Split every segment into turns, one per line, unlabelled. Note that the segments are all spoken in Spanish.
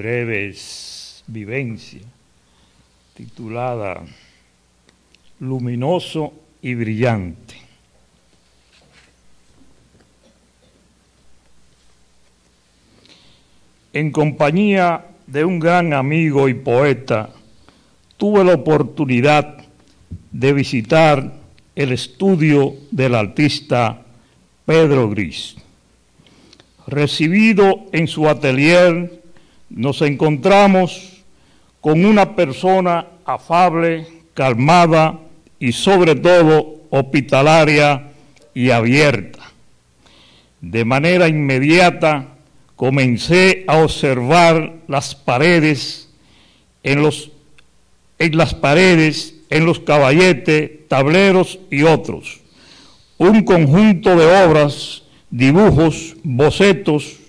breves vivencias titulada Luminoso y Brillante. En compañía de un gran amigo y poeta, tuve la oportunidad de visitar el estudio del artista Pedro Gris. Recibido en su atelier, nos encontramos con una persona afable, calmada y sobre todo hospitalaria y abierta. De manera inmediata comencé a observar las paredes, en los caballetes, tableros y otros. Un conjunto de obras, dibujos, bocetos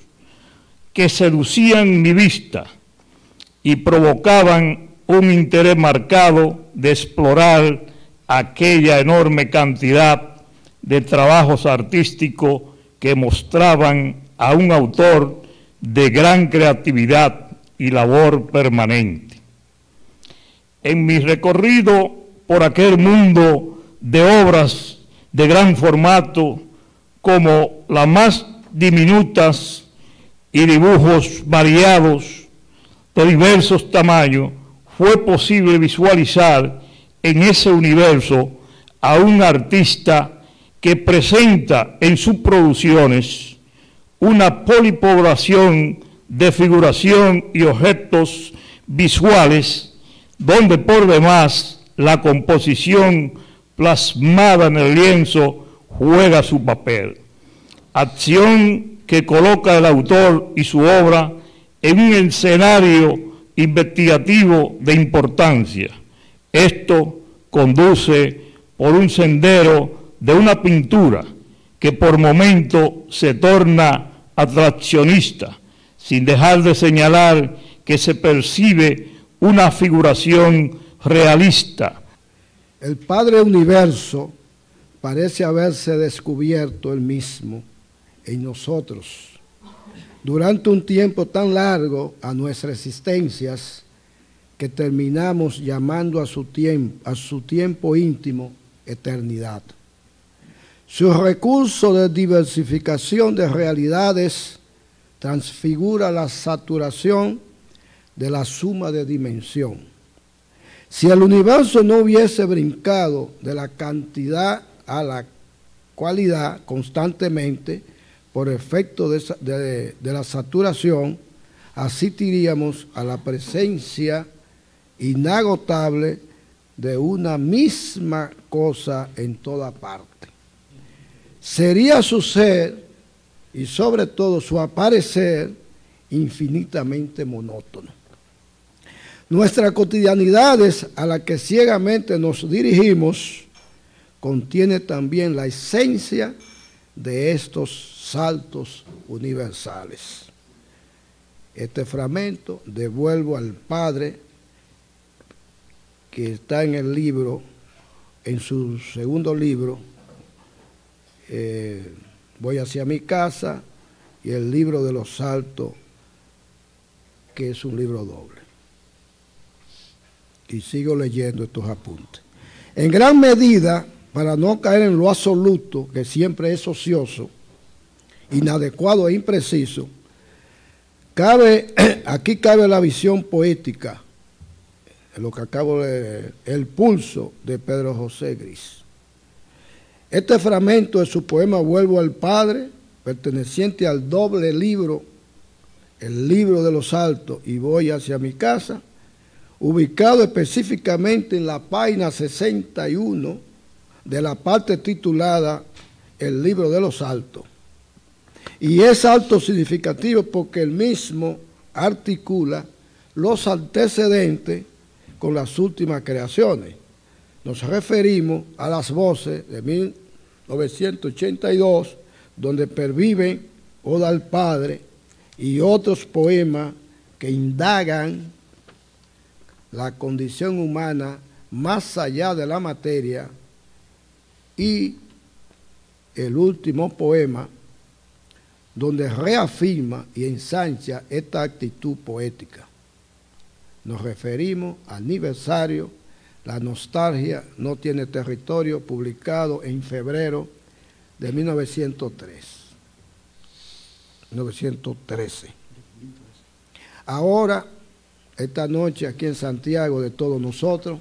que seducían mi vista y provocaban un interés marcado de explorar aquella enorme cantidad de trabajos artísticos que mostraban a un autor de gran creatividad y labor permanente. En mi recorrido por aquel mundo de obras de gran formato, como las más diminutas y dibujos variados de diversos tamaños, fue posible visualizar en ese universo a un artista que presenta en sus producciones una polipoblación de figuración y objetos visuales, donde por demás la composición plasmada en el lienzo juega su papel. Acción que coloca al autor y su obra en un escenario investigativo de importancia. Esto conduce por un sendero de una pintura que por momento se torna atraccionista, sin dejar de señalar que se percibe una figuración realista.
El Padre Universo parece haberse descubierto él mismo en nosotros durante un tiempo tan largo a nuestras existencias que terminamos llamando a su tiempo íntimo eternidad. Su recurso de diversificación de realidades transfigura la saturación de la suma de dimensión. Si el universo no hubiese brincado de la cantidad a la cualidad constantemente por efecto de la saturación, asistiríamos a la presencia inagotable de una misma cosa en toda parte. Sería su ser y sobre todo su aparecer infinitamente monótono. Nuestras cotidianidades a las que ciegamente nos dirigimos contiene también la esencia de estos saltos universales. Este fragmento devuelvo al Padre, que está en el libro, en su segundo libro, Voy hacia mi casa, y el libro de los saltos, que es un libro doble. Y sigo leyendo estos apuntes. En gran medida, para no caer en lo absoluto, que siempre es ocioso, inadecuado e impreciso, aquí cabe la visión poética, lo que acabo de leer, el pulso de Pedro José Gris. Este fragmento de su poema Vuelvo al Padre, perteneciente al doble libro, el libro de los saltos y Voy hacia mi casa, ubicado específicamente en la página 61 de la parte titulada El libro de los saltos. Y es alto significativo porque el mismo articula los antecedentes con las últimas creaciones. Nos referimos a las voces de 1982, donde perviven Oda al Padre y otros poemas que indagan la condición humana más allá de la materia, y el último poema donde reafirma y ensancha esta actitud poética. Nos referimos al aniversario La nostalgia no tiene territorio, publicado en febrero de 1913. Ahora, esta noche aquí en Santiago, de todos nosotros,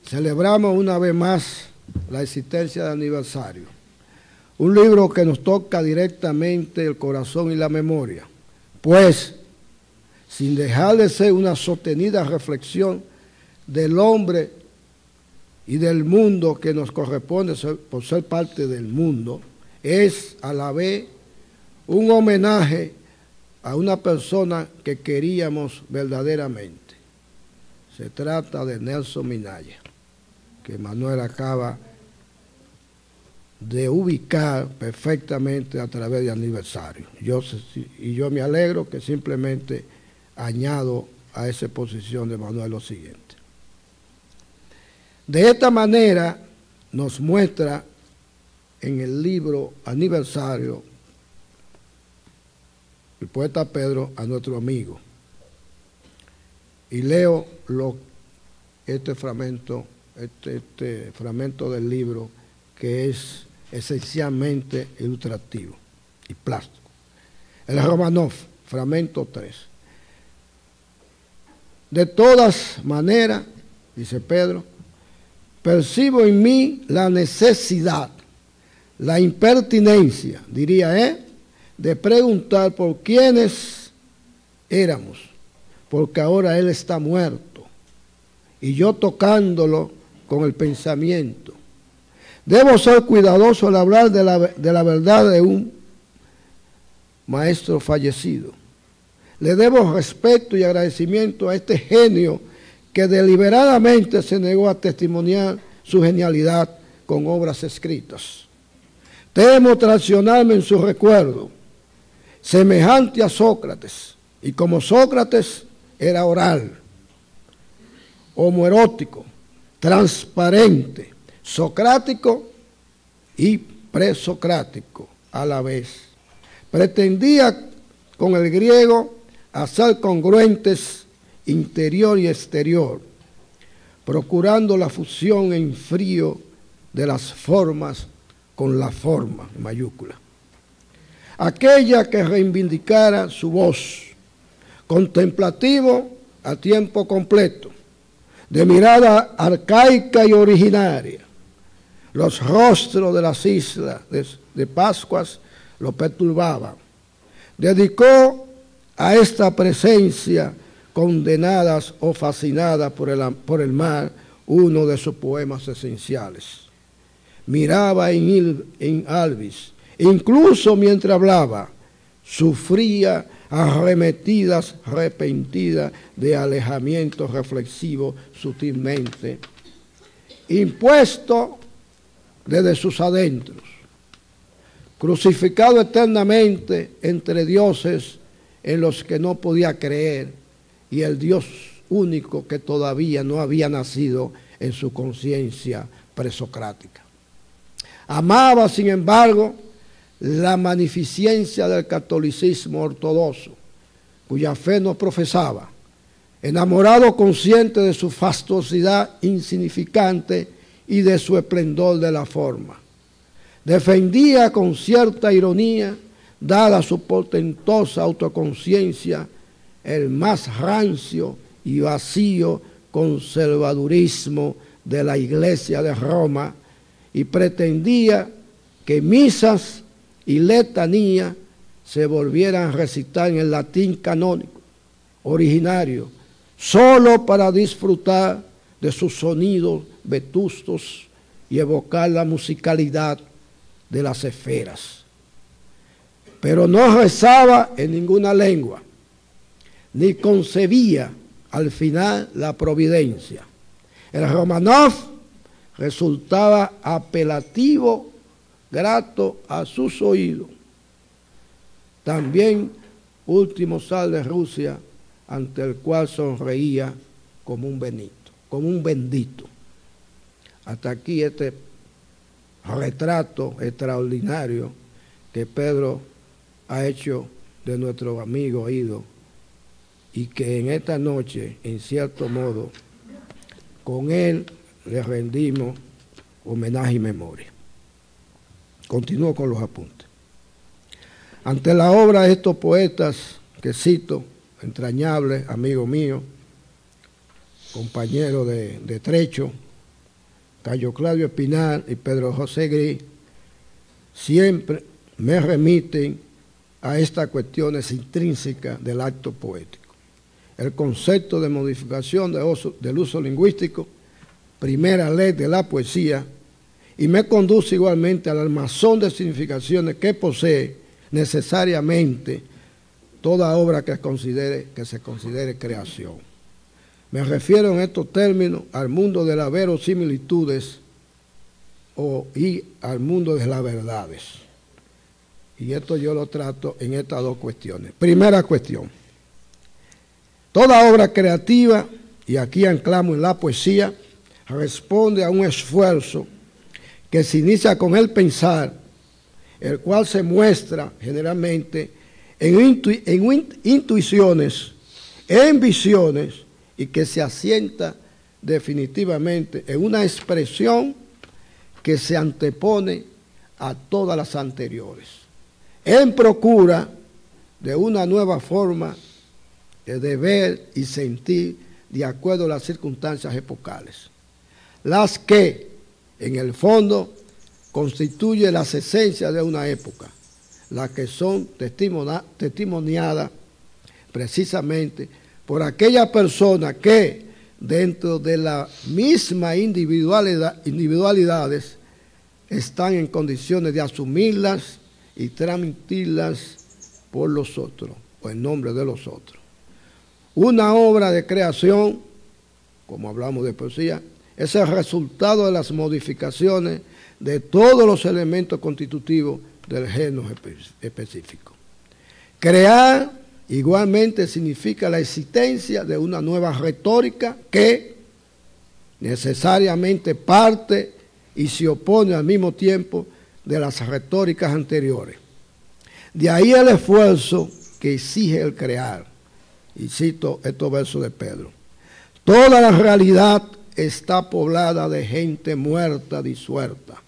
celebramos una vez más la existencia del aniversario. Un libro que nos toca directamente el corazón y la memoria, pues, sin dejar de ser una sostenida reflexión del hombre y del mundo que nos corresponde por ser parte del mundo, es a la vez un homenaje a una persona que queríamos verdaderamente. Se trata de Nelson Minaya, que Manuel acaba de ubicar perfectamente a través de aniversario. Yo me alegro que simplemente añado a esa exposición de Manuel lo siguiente. De esta manera nos muestra en el libro Aniversario el poeta Pedro a nuestro amigo. Y leo este fragmento del libro, que es esencialmente ilustrativo y plástico. El Romanov, fragmento 3. De todas maneras, dice Pedro, percibo en mí la necesidad, la impertinencia, diría de preguntar por quiénes éramos, porque ahora él está muerto, y yo tocándolo con el pensamiento. Debo ser cuidadoso al hablar de la verdad de un maestro fallecido. Le debo respeto y agradecimiento a este genio que deliberadamente se negó a testimoniar su genialidad con obras escritas. Temo traicionarme en su recuerdo, semejante a Sócrates, y como Sócrates era oral, homoerótico, transparente, socrático y presocrático a la vez. Pretendía con el griego hacer congruentes interior y exterior, procurando la fusión en frío de las formas con la forma mayúscula. Aquella que reivindicara su voz, contemplativo a tiempo completo, de mirada arcaica y originaria. Los rostros de las islas de Pascuas lo perturbaban. Dedicó a esta presencia condenadas o fascinadas por el mar uno de sus poemas esenciales. Miraba en Alvis, incluso mientras hablaba, sufría arremetidas repentinas de alejamiento reflexivo sutilmente, impuesto desde sus adentros, crucificado eternamente entre dioses en los que no podía creer y el Dios único que todavía no había nacido en su conciencia presocrática. Amaba, sin embargo, la magnificencia del catolicismo ortodoxo, cuya fe no profesaba, enamorado consciente de su fastuosidad insignificante y de su esplendor de la forma. Defendía con cierta ironía, dada su portentosa autoconciencia, el más rancio y vacío conservadurismo de la Iglesia de Roma, y pretendía que misas y letanía se volvieran a recitar en el latín canónico, originario, solo para disfrutar de sus sonidos vetustos y evocar la musicalidad de las esferas. Pero no rezaba en ninguna lengua, ni concebía al final la providencia. El Romanov resultaba apelativo, grato a sus oídos. También último zar de Rusia, ante el cual sonreía como un bendito. Hasta aquí este retrato extraordinario que Pedro ha hecho de nuestro amigo Ido, y que en esta noche, en cierto modo, con él le rendimos homenaje y memoria. Continúo con los apuntes. Ante la obra de estos poetas que cito, entrañables, amigo mío, compañero de trecho, Cayo Claudio Espinal y Pedro José Gris, siempre me remiten a estas cuestiones intrínsecas del acto poético. El concepto de modificación del uso lingüístico, primera ley de la poesía, y me conduce igualmente al armazón de significaciones que posee necesariamente toda obra que se considere creación. Me refiero en estos términos al mundo de las verosimilitudes y al mundo de las verdades. Y esto yo lo trato en estas dos cuestiones. Primera cuestión. Toda obra creativa, y aquí anclamos en la poesía, responde a un esfuerzo que se inicia con el pensar, el cual se muestra generalmente en intuiciones, en visiones, y que se asienta definitivamente en una expresión que se antepone a todas las anteriores, en procura de una nueva forma de ver y sentir de acuerdo a las circunstancias epocales, las que en el fondo constituyen las esencias de una época, las que son testimoniadas precisamente por aquellas personas que dentro de la misma individualidades están en condiciones de asumirlas y transmitirlas por los otros, o en nombre de los otros. Una obra de creación, como hablamos de poesía, es el resultado de las modificaciones de todos los elementos constitutivos del género específico. Crear igualmente significa la existencia de una nueva retórica que necesariamente parte y se opone al mismo tiempo de las retóricas anteriores. De ahí el esfuerzo que exige el crear. Y cito estos versos de Pedro. Toda la realidad está poblada de gente muerta, disuelta,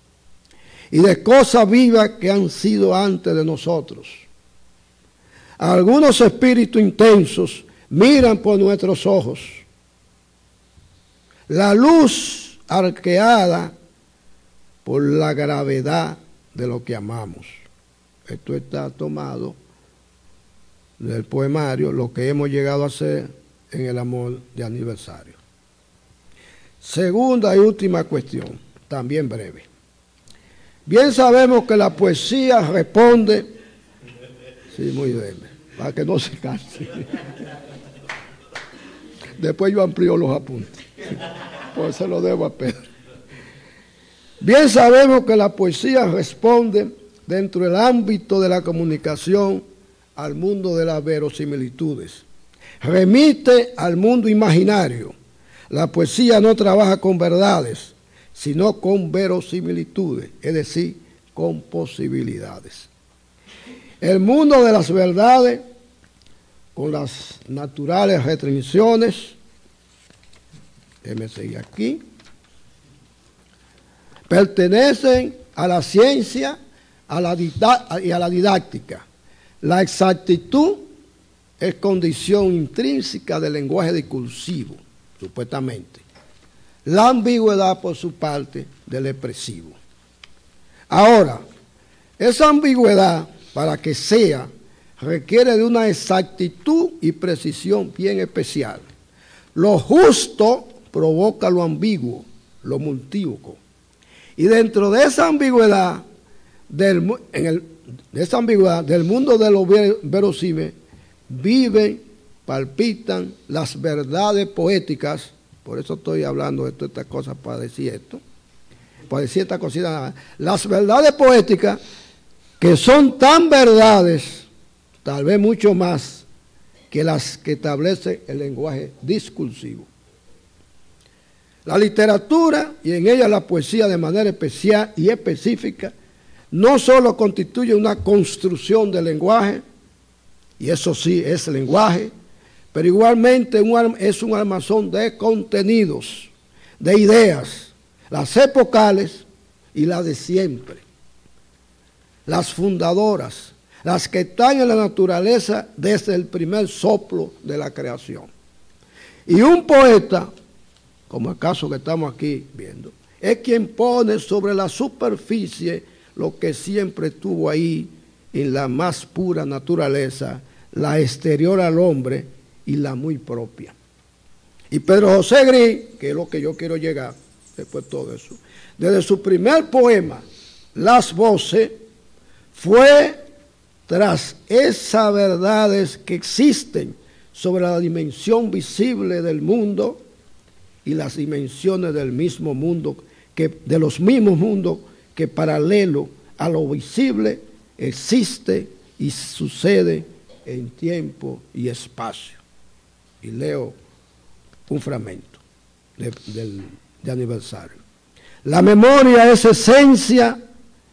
y de cosas vivas que han sido antes de nosotros. Algunos espíritus intensos miran por nuestros ojos. La luz arqueada por la gravedad de lo que amamos. Esto está tomado del poemario Lo que hemos llegado a ser en el amor de aniversario. Segunda y última cuestión, también breve. Bien sabemos que la poesía responde, sí, muy breve, para que no se canse. Después yo amplío los apuntes, pues se lo debo a Pedro. Bien sabemos que la poesía responde dentro del ámbito de la comunicación al mundo de las verosimilitudes. Remite al mundo imaginario. La poesía no trabaja con verdades, sino con verosimilitudes, es decir, con posibilidades. El mundo de las verdades, con las naturales restricciones, déjeme seguir aquí, pertenecen a la ciencia y a la didáctica. La exactitud es condición intrínseca del lenguaje discursivo, supuestamente. La ambigüedad, por su parte, del expresivo. Ahora, esa ambigüedad, para que sea, requiere de una exactitud y precisión bien especial. Lo justo provoca lo ambiguo, lo multívoco. Y dentro de esa ambigüedad, del mundo de lo verosímil, viven, palpitan las verdades poéticas. Por eso estoy hablando de todas estas cosas, para decir esto, para decir esta cosita. Las verdades poéticas, que son tan verdades, tal vez mucho más, que las que establece el lenguaje discursivo. La literatura, y en ella la poesía de manera especial y específica, no solo constituye una construcción del lenguaje, y eso sí es lenguaje, pero igualmente es un almacén de contenidos, de ideas, las epocales y las de siempre, las fundadoras, las que están en la naturaleza desde el primer soplo de la creación. Y un poeta, como el caso que estamos aquí viendo, es quien pone sobre la superficie lo que siempre estuvo ahí en la más pura naturaleza, la exterior al hombre y la muy propia. Y Pedro José Gris, que es lo que yo quiero llegar después de todo eso, desde su primer poema, Las Voces, fue tras esas verdades que existen sobre la dimensión visible del mundo y las dimensiones del mismo mundo, de los mismos mundos que paralelo a lo visible existe y sucede en tiempo y espacio. Y leo un fragmento de aniversario. La memoria es esencia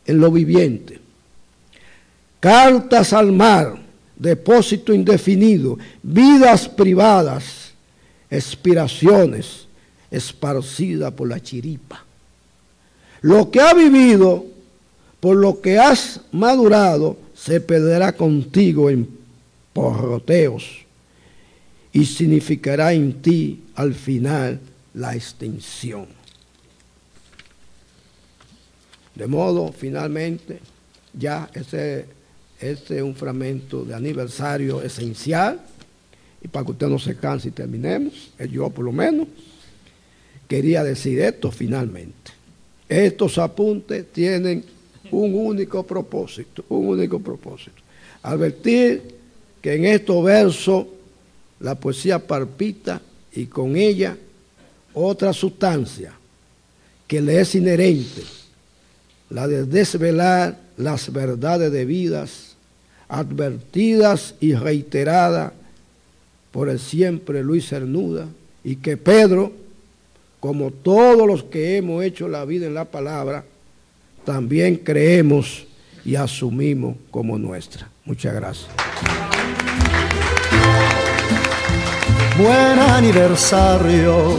en lo viviente. Cartas al mar, depósito indefinido, vidas privadas, expiraciones esparcidas por la chiripa. Lo que ha vivido, por lo que has madurado, se perderá contigo en porroteos y significará en ti al final la extinción. De modo, finalmente, ya este es un fragmento de aniversario esencial, y para que usted no se canse y terminemos, yo por lo menos, quería decir esto finalmente. Estos apuntes tienen un único propósito, advertir que en estos versos la poesía palpita y con ella otra sustancia que le es inherente, la de desvelar las verdades debidas, advertidas y reiteradas por el siempre Luis Cernuda, y que Pedro, como todos los que hemos hecho la vida en la palabra, también creemos y asumimos como nuestra. Muchas gracias.
Buen aniversario